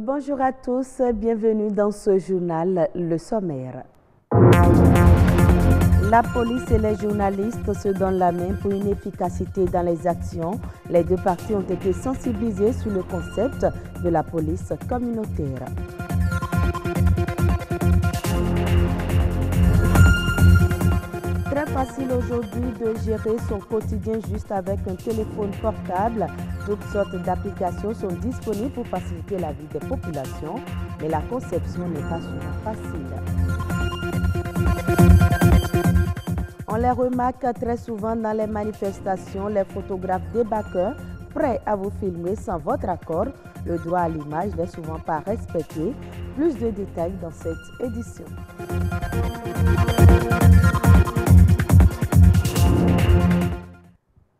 Bonjour à tous, bienvenue dans ce journal, le sommaire. La police et les journalistes se donnent la main pour une efficacité dans les actions. Les deux parties ont été sensibilisées sur le concept de la police communautaire. Très facile aujourd'hui de gérer son quotidien juste avec un téléphone portable. Toutes sortes d'applications sont disponibles pour faciliter la vie des populations, mais la conception n'est pas souvent facile. On les remarque très souvent dans les manifestations, les photographes débarqueurs prêts à vous filmer sans votre accord. Le droit à l'image n'est souvent pas respecté. Plus de détails dans cette édition.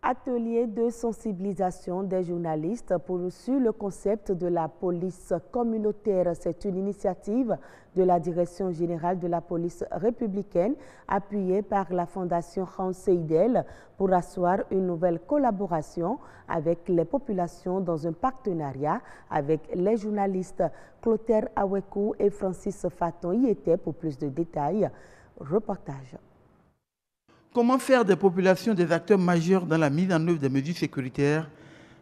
Atelier de sensibilisation des journalistes sur le concept de la police communautaire. C'est une initiative de la Direction générale de la police républicaine appuyée par la Fondation Hans Seidel pour asseoir une nouvelle collaboration avec les populations dans un partenariat avec les journalistes. Clotaire Awekou et Francis Faton y étaient pour plus de détails. Reportage. Comment faire des populations des acteurs majeurs dans la mise en œuvre des mesures sécuritaires?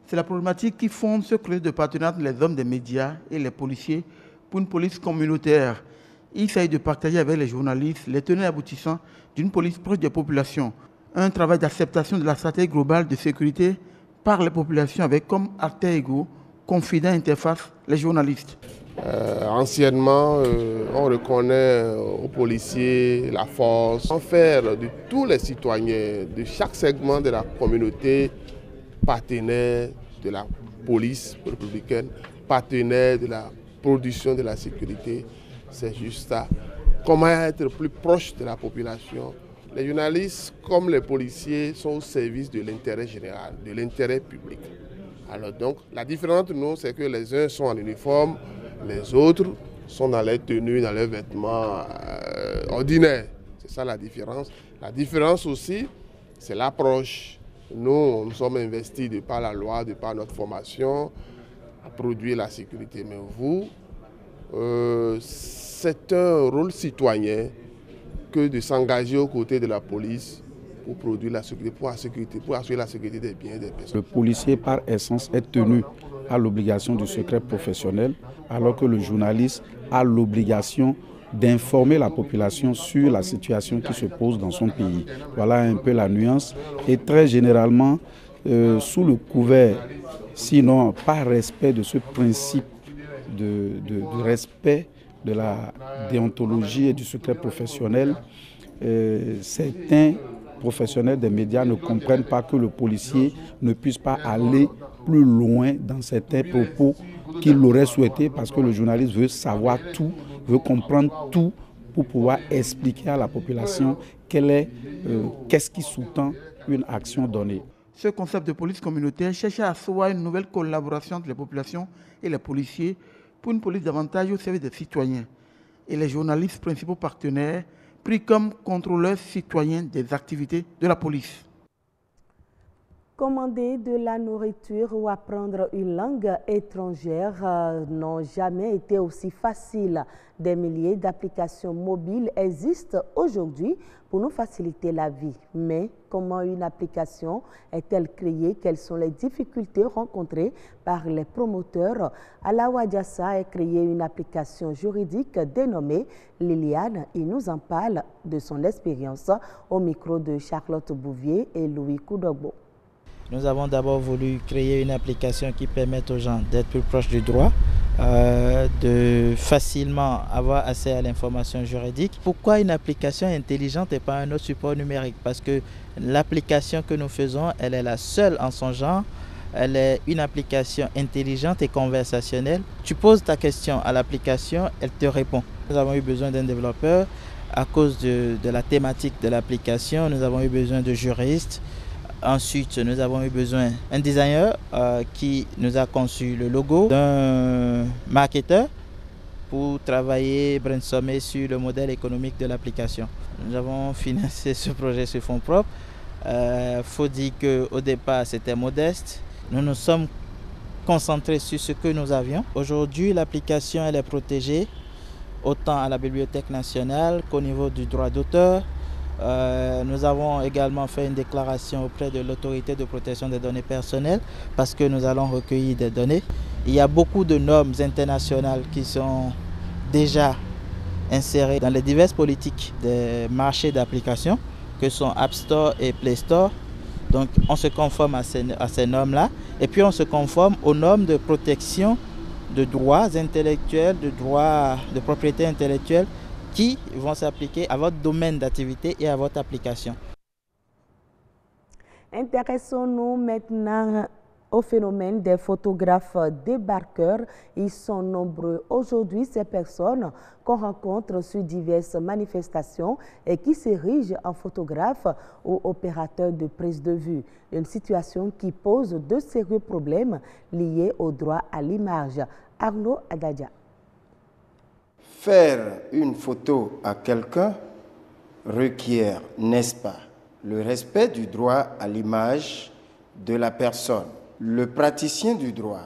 C'est la problématique qui fonde ce club de partenariat entre les hommes des médias et les policiers pour une police communautaire. Il s'agit de partager avec les journalistes les tenants et aboutissants d'une police proche des populations. Un travail d'acceptation de la stratégie globale de sécurité par les populations avec comme acteurs égaux, confidents, interface, les journalistes. Anciennement, on reconnaît aux policiers la force, en faire de tous les citoyens, de chaque segment de la communauté, partenaires de la police républicaine, partenaires de la production de la sécurité. C'est juste ça. Comment être plus proche de la population? Les journalistes, comme les policiers, sont au service de l'intérêt général, de l'intérêt public. Alors donc, la différence entre nous, c'est que les uns sont en uniforme, les autres sont dans les tenues, dans les vêtements ordinaires. C'est ça la différence. La différence aussi, c'est l'approche. Nous sommes investis de par la loi, de par notre formation, à produire la sécurité. Mais vous, c'est un rôle citoyen que de s'engager aux côtés de la police pour produire la sécurité, pour assurer la sécurité des biens des personnes. Le policier, par essence, est tenu à l'obligation du secret professionnel, alors que le journaliste a l'obligation d'informer la population sur la situation qui se pose dans son pays. Voilà un peu la nuance. Et très généralement, sous le couvert, sinon par respect de ce principe de respect de la déontologie et du secret professionnel, certains professionnels des médias ne comprennent pas que le policier ne puisse pas aller plus loin dans certains propos qu'il l'aurait souhaité, parce que le journaliste veut savoir tout, veut comprendre tout pour pouvoir expliquer à la population qu'est-ce qui sous-tend une action donnée. Ce concept de police communautaire cherche à asseoir une nouvelle collaboration entre les populations et les policiers pour une police davantage au service des citoyens et les journalistes principaux partenaires pris comme contrôleurs citoyens des activités de la police. Commander de la nourriture ou apprendre une langue étrangère n'ont jamais été aussi faciles. Des milliers d'applications mobiles existent aujourd'hui pour nous faciliter la vie. Mais comment une application est-elle créée? Quelles sont les difficultés rencontrées par les promoteurs? Alawa Diassa a créé une application juridique dénommée Liliane. Il nous en parle de son expérience au micro de Charlotte Bouvier et Louis Koudogbo. Nous avons d'abord voulu créer une application qui permette aux gens d'être plus proches du droit, de facilement avoir accès à l'information juridique. Pourquoi une application intelligente et pas un autre support numérique? Parce que l'application que nous faisons, elle est la seule en son genre. Elle est une application intelligente et conversationnelle. Tu poses ta question à l'application, elle te répond. Nous avons eu besoin d'un développeur à cause de la thématique de l'application. Nous avons eu besoin de juristes. Ensuite, nous avons eu besoin d'un designer qui nous a conçu le logo, d'un marketeur pour travailler, brainstormer sur le modèle économique de l'application. Nous avons financé ce projet sur fonds propres. Faut dire qu'au départ, c'était modeste. Nous nous sommes concentré sur ce que nous avions. Aujourd'hui, l'application elle est protégée autant à la Bibliothèque nationale qu'au niveau du droit d'auteur. Nous avons également fait une déclaration auprès de l'autorité de protection des données personnelles parce que nous allons recueillir des données. Il y a beaucoup de normes internationales qui sont déjà insérées dans les diverses politiques des marchés d'application que sont App Store et Play Store. Donc on se conforme à ces normes-là et puis on se conforme aux normes de protection de droits intellectuels, de droits de propriété intellectuelle qui vont s'appliquer à votre domaine d'activité et à votre application. Intéressons-nous maintenant au phénomène des photographes débarqueurs. Ils sont nombreux aujourd'hui, ces personnes qu'on rencontre sur diverses manifestations et qui s'érigent en photographes ou opérateurs de prise de vue. Une situation qui pose de sérieux problèmes liés au droit à l'image. Arnaud Adadia. Faire une photo à quelqu'un requiert, n'est-ce pas, le respect du droit à l'image de la personne. Le praticien du droit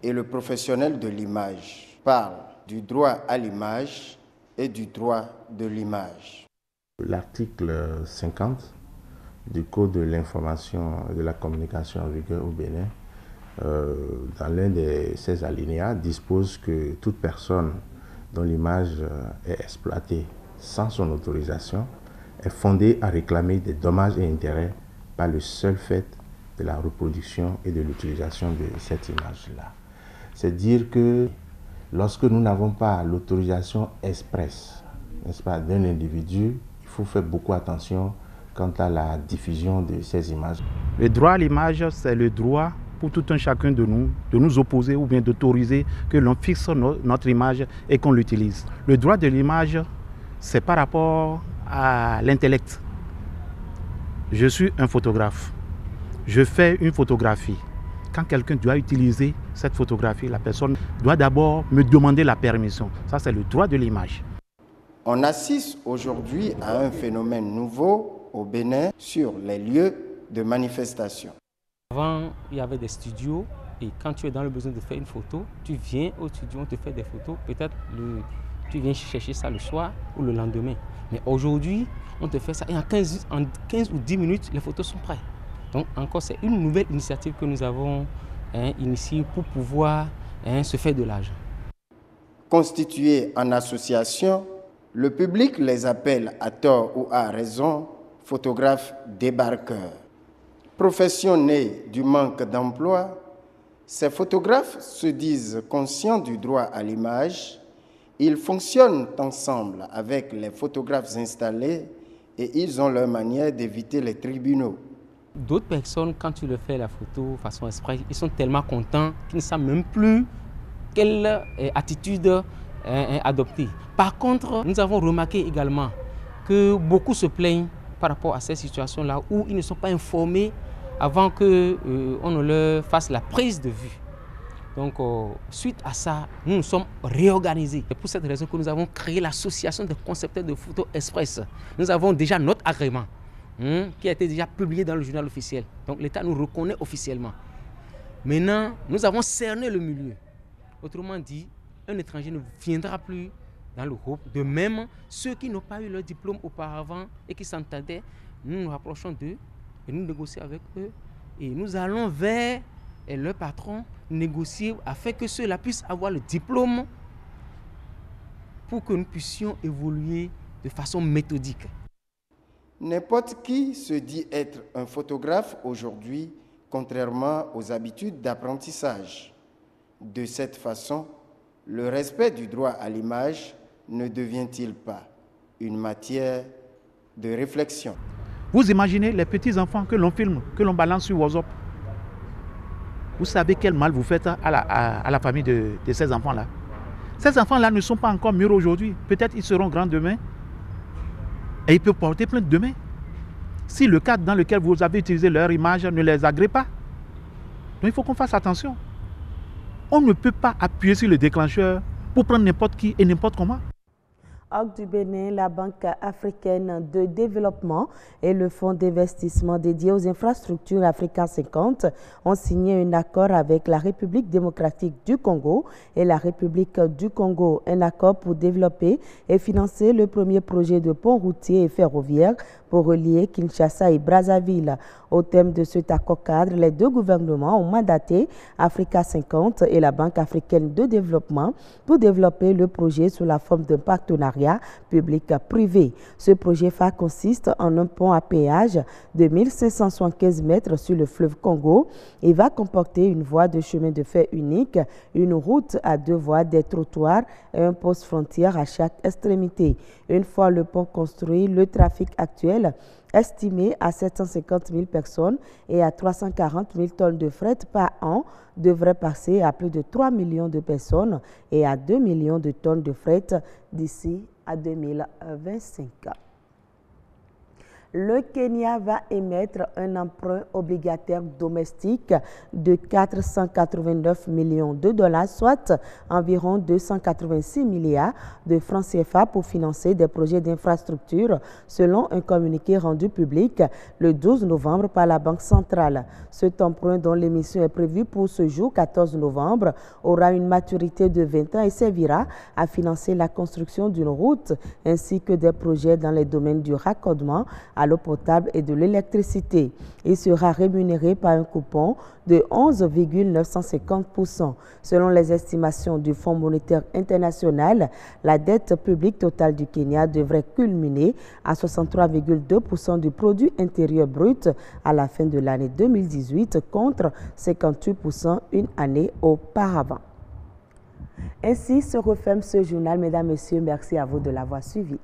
et le professionnel de l'image parlent du droit à l'image et du droit de l'image. L'article 50 du Code de l'information et de la communication en vigueur au Bénin, dans l'un de ses alinéas, dispose que toute personne dont l'image est exploitée sans son autorisation est fondée à réclamer des dommages et intérêts par le seul fait de la reproduction et de l'utilisation de cette image-là. C'est dire que lorsque nous n'avons pas l'autorisation expresse, n'est-ce pas, d'un individu, il faut faire beaucoup attention quant à la diffusion de ces images. Le droit à l'image, c'est le droit pour tout un chacun de nous opposer ou bien d'autoriser que l'on fixe notre image et qu'on l'utilise. Le droit de l'image, c'est par rapport à l'intellect. Je suis un photographe. Je fais une photographie. Quand quelqu'un doit utiliser cette photographie, la personne doit d'abord me demander la permission. Ça, c'est le droit de l'image. On assiste aujourd'hui à un phénomène nouveau au Bénin sur les lieux de manifestation. Avant, il y avait des studios et quand tu es dans le besoin de faire une photo, tu viens au studio, on te fait des photos. Peut-être tu viens chercher ça le soir ou le lendemain. Mais aujourd'hui, on te fait ça et en 15 ou 10 minutes, les photos sont prêtes. Donc encore, c'est une nouvelle initiative que nous avons initiée pour pouvoir se faire de l'argent. Constitués en association, le public les appelle à tort ou à raison photographes débarqueurs. Profession née du manque d'emploi, ces photographes se disent conscients du droit à l'image. Ils fonctionnent ensemble avec les photographes installés et ils ont leur manière d'éviter les tribunaux. D'autres personnes, quand tu leur fais la photo de façon express, ils sont tellement contents qu'ils ne savent même plus quelle attitude adopter. Par contre, nous avons remarqué également que beaucoup se plaignent par rapport à ces situations-là où ils ne sont pas informés avant qu'on ne leur fasse la prise de vue. Donc, suite à ça, nous nous sommes réorganisés. C'est pour cette raison que nous avons créé l'association des concepteurs de photos express. Nous avons déjà notre agrément qui a été déjà publié dans le journal officiel. Donc, l'État nous reconnaît officiellement. Maintenant, nous avons cerné le milieu. Autrement dit, un étranger ne viendra plus dans le groupe. De même, ceux qui n'ont pas eu leur diplôme auparavant et qui s'entendaient, nous nous rapprochons d'eux et nous négocions avec eux. Et nous allons vers leur patron négocier afin que ceux-là puissent avoir le diplôme pour que nous puissions évoluer de façon méthodique. N'importe qui se dit être un photographe aujourd'hui, contrairement aux habitudes d'apprentissage. De cette façon, le respect du droit à l'image ne devient-il pas une matière de réflexion? Vous imaginez les petits-enfants que l'on filme, que l'on balance sur WhatsApp. Vous savez quel mal vous faites à la famille de ces enfants-là. Ces enfants-là ne sont pas encore mûrs aujourd'hui. Peut-être ils seront grands demain. Et ils peuvent porter plainte demain. Si le cadre dans lequel vous avez utilisé leur image ne les agrée pas. Donc il faut qu'on fasse attention. On ne peut pas appuyer sur le déclencheur pour prendre n'importe qui et n'importe comment. Hors du Bénin, la Banque africaine de développement et le Fonds d'investissement dédié aux infrastructures Africa 50 ont signé un accord avec la République démocratique du Congo et la République du Congo. Un accord pour développer et financer le premier projet de pont routier et ferroviaire pour relier Kinshasa et Brazzaville. Au thème de cet accord-cadre, les deux gouvernements ont mandaté Africa 50 et la Banque africaine de développement pour développer le projet sous la forme d'un partenariat public-privé. Ce projet phare consiste en un pont à péage de 1575 mètres sur le fleuve Congo et va comporter une voie de chemin de fer unique, une route à 2 voies, des trottoirs et un poste frontière à chaque extrémité. Une fois le pont construit, le trafic actuel estimé à 750 000 personnes et à 340 000 tonnes de fret par an devrait passer à plus de 3 millions de personnes et à 2 millions de tonnes de fret d'ici à 2025. Le Kenya va émettre un emprunt obligataire domestique de 489 millions de dollars, soit environ 286 milliards de francs CFA pour financer des projets d'infrastructure, selon un communiqué rendu public le 12 novembre par la Banque centrale. Cet emprunt, dont l'émission est prévue pour ce jour 14 novembre, aura une maturité de 20 ans et servira à financer la construction d'une route ainsi que des projets dans les domaines du raccordement à l'eau potable et de l'électricité. Il sera rémunéré par un coupon de 11,950%. Selon les estimations du Fonds monétaire international, la dette publique totale du Kenya devrait culminer à 63,2% du produit intérieur brut à la fin de l'année 2018 contre 58% une année auparavant. Ainsi se referme ce journal. Mesdames, Messieurs, merci à vous de l'avoir suivi.